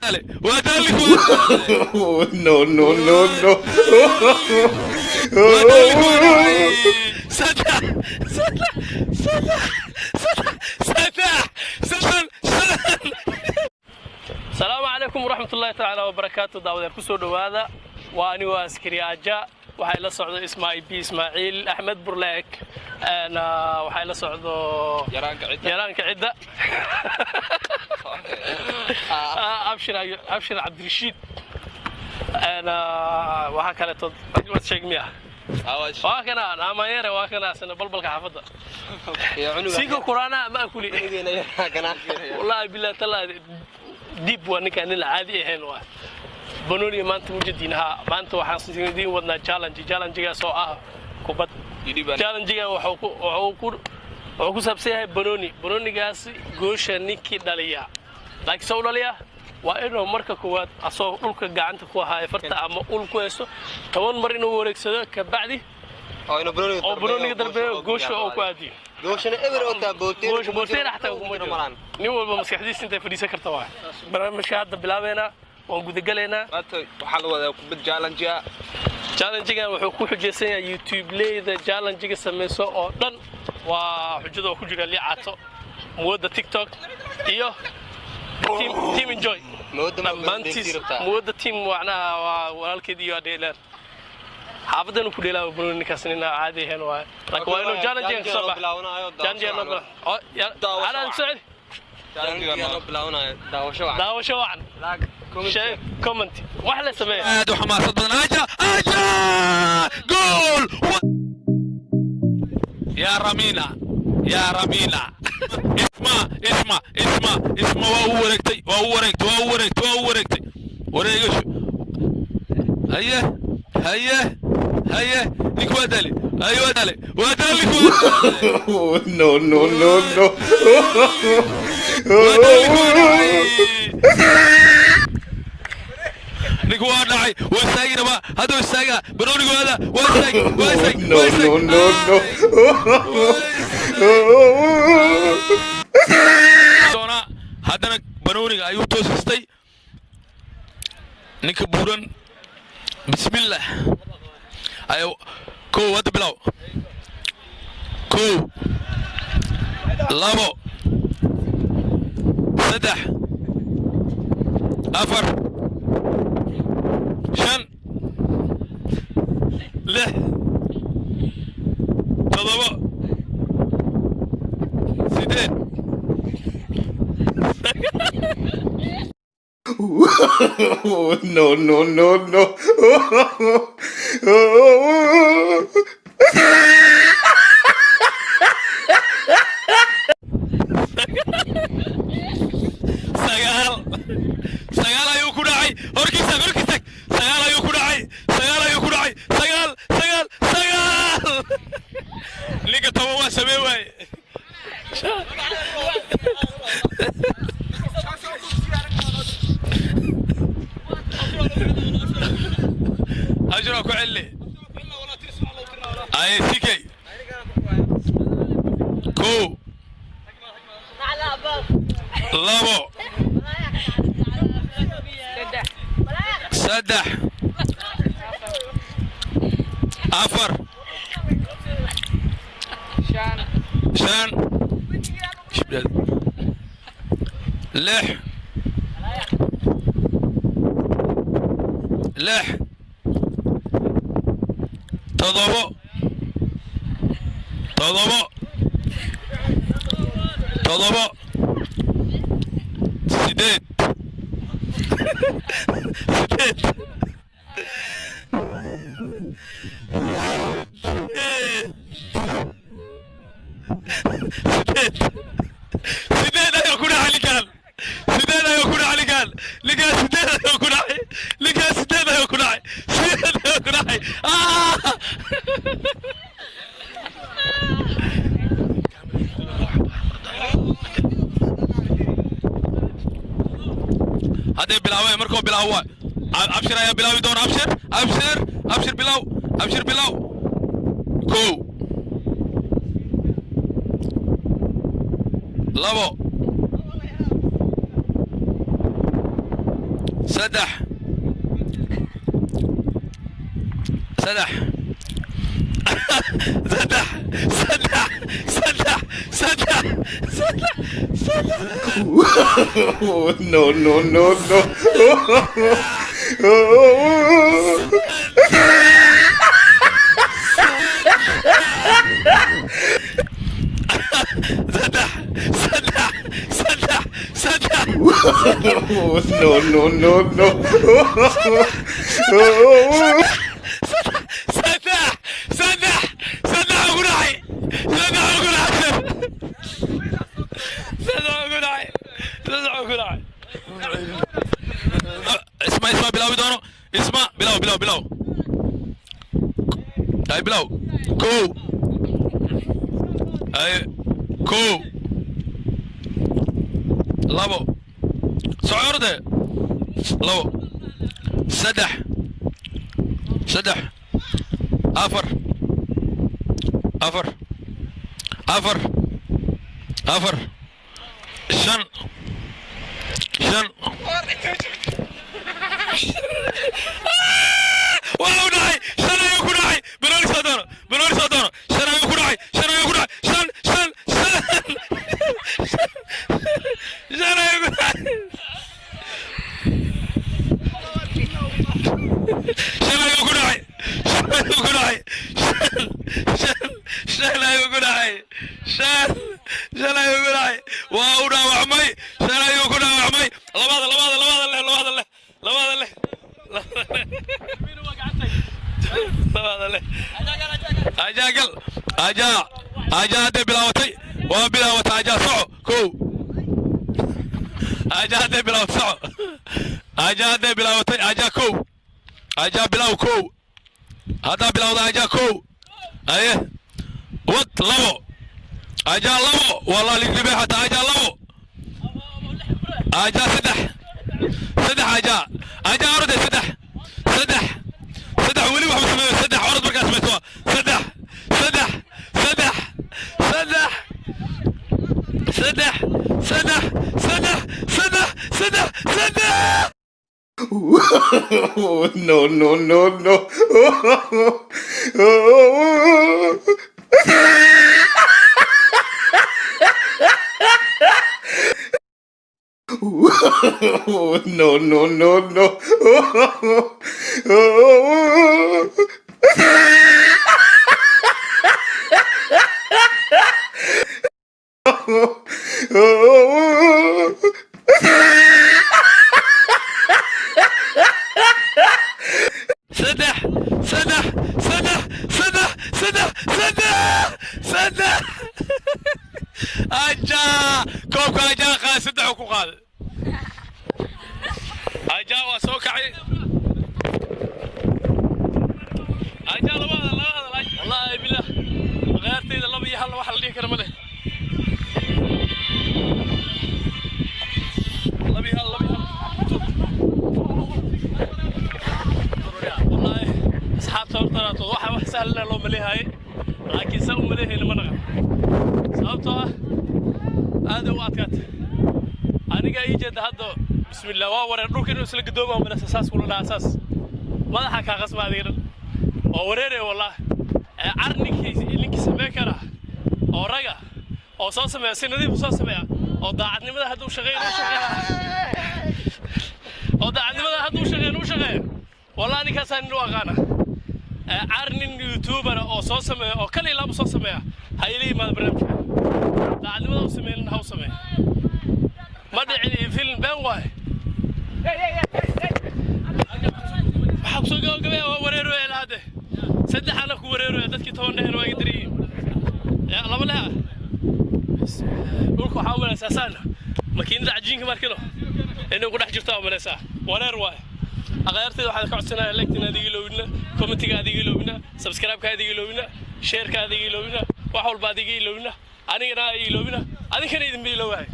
Dale, ودالك No, no, no, no. سدح سدح سدح سدح سدح السلام عليكم ورحمة الله تعالى وبركاته. داودير كسو دوادا واني واسكري اجا waxay la socdo Ismaaciil Axmed Burleek ana waxay la socdo yaraanka cidda abshir Abdirashiid ana waxa kale tood wad sheegmiya waa kana amayere waa kana sana balbalka xafada sigo quraana ma kuli wallahi billahi tala dib wa ninkan la caadi ahayn waa بنوني ما أنت موجودينها ما أنت وحاسين دين ودنا challenge جا سواء كوبت challenge جا وحوكو سبسيه بنوني جاس جوش نيكي داليا لكن سو داليا وإنه مركب كوات أصو أولك جعنت كوها فرتا أما أولك يسو كمان مرينا ورك سدا كبعدي أو بنوني دربه جوش أو كوادي جوش أنا إبر أوتا جوش بوتين حتى كومجو نيو بمسكحديس أنت فريسة كرتواه برنامج هذا بلابنا وجود جلنا وحلوة كبد جالنجا wuxuu ku xujeysan yahay YouTube leeda challenge-ga sameeso oo dhan waa xujada ku jira liicaato mooda TikTok iyo team enjoy mooda team macnaha walaalkeed iyo adeelan xaafadan ku dheelaa buruuni kaasnina caadi ahaan waa laakiin waa inuu challenge-ga soo baxo challenge-ga ala socod challenge-ga bilaawnaa daawasho wacan شيء كومنت واحلى سميه هذا حماسة اجا جول يا رمينا اسمع ووركتي وريقش هيا ليك ودالي ايوه ودالي No, no, no, no. نيك وادعي وسايق ما هذا السايق بروني هذا وسايق No, no, no, no. دونا هذا بروني أيوة توسستي نيك بورن بسم الله أيوة كو هذا بلاو كو لابو سدح أفر شن له تضبط سيدين No, no, no, no. سيال ayuu ku dhacay horkiisa sagaal ayuu ku dhacay sagaal liga toban waa samee waay ajra ku celi ay sikay ko labo سدح أفر شان لح تضبط سديد سديد يكون علي قال هذا بلاوي مركو بلاوي ابشر يا بلاوي دون ابشر بلاو كو لابو سدح سدح سدح سدح سدح سدح سدح سدح No, no, no, no. سدح سدح سدح سدح No, no, no, no. سدح سدح سدح قناعي سدح قناعي سدح قناعي سدح قناعي اسمع بلاو دونو اسمع بلاو هاي بلاو كو هاي كو لابو سعور ده لابو سدح أفر شن واو ناي شن يكون ناي بنوري صدر شن يكون ناي شن يكون ناي شن يكون ناي شلا يقول هاي واونا وعمي شلا يقول وعمي لبعض أجا دي بلاوتي وبلاوت أجا صعو كو أجا دي بلاوت صعو أجا دي بلاوتي أجا كو أجا بلاو كو هذا بلاوت أجا كو أيه وات لو أجا لو والله اللي جبه حتى أجا لو أجا سدح أجا أرد سدح ولي واحد سميه سدح عرض بركات سميتوها سدح No, no, no, no. No, no, no, no. سدح أجا كوكو أجا خا سدح وكوخال أجا وسوكعي أجا لبعض والله بالله غيرتي الله بيها الله واحد اللي كرمله الله بيها والله أصحاب تورطنا واحد سهل لو مليهاي لكن سووا مليه لما نغم sababtoo aad u adkaat aniga ii jeeda hadda bismillaah waa wareer dhulka inuu isla gadoomo ama asaas kula dhaasaas madaxa ka qasmaadeen oo wareeray wallaah arninkii sameey kara oo raga oo soo sameeya sinadii soo sameeya oo daacadnimada haduu shaqeeyo wallaah ninkaasaan inuu aqaana arnin youtuber oo soo sameeya oo kale ilaab soo sameeya hayli ma barnaamijka daacadnimada u sameeyna haw sameey ma dhicin film been waay waxa soo gabagabay oo wareero ilaade saddex ana ku wareero dadkii toban dheer way diriyeen ya laba leh dhulku waxa wala asaasana makiinada cajiinka markino inuu ku dhex jirto amaleysa wareer waay aqaartida waxa ka codsanayaa like-tina adiga loobina comment-ga adiga loobina subscribe-ka adiga loobina share-ka adiga loobina wax walba adiga loobina anigana ay loobina adinkana idin biilowaay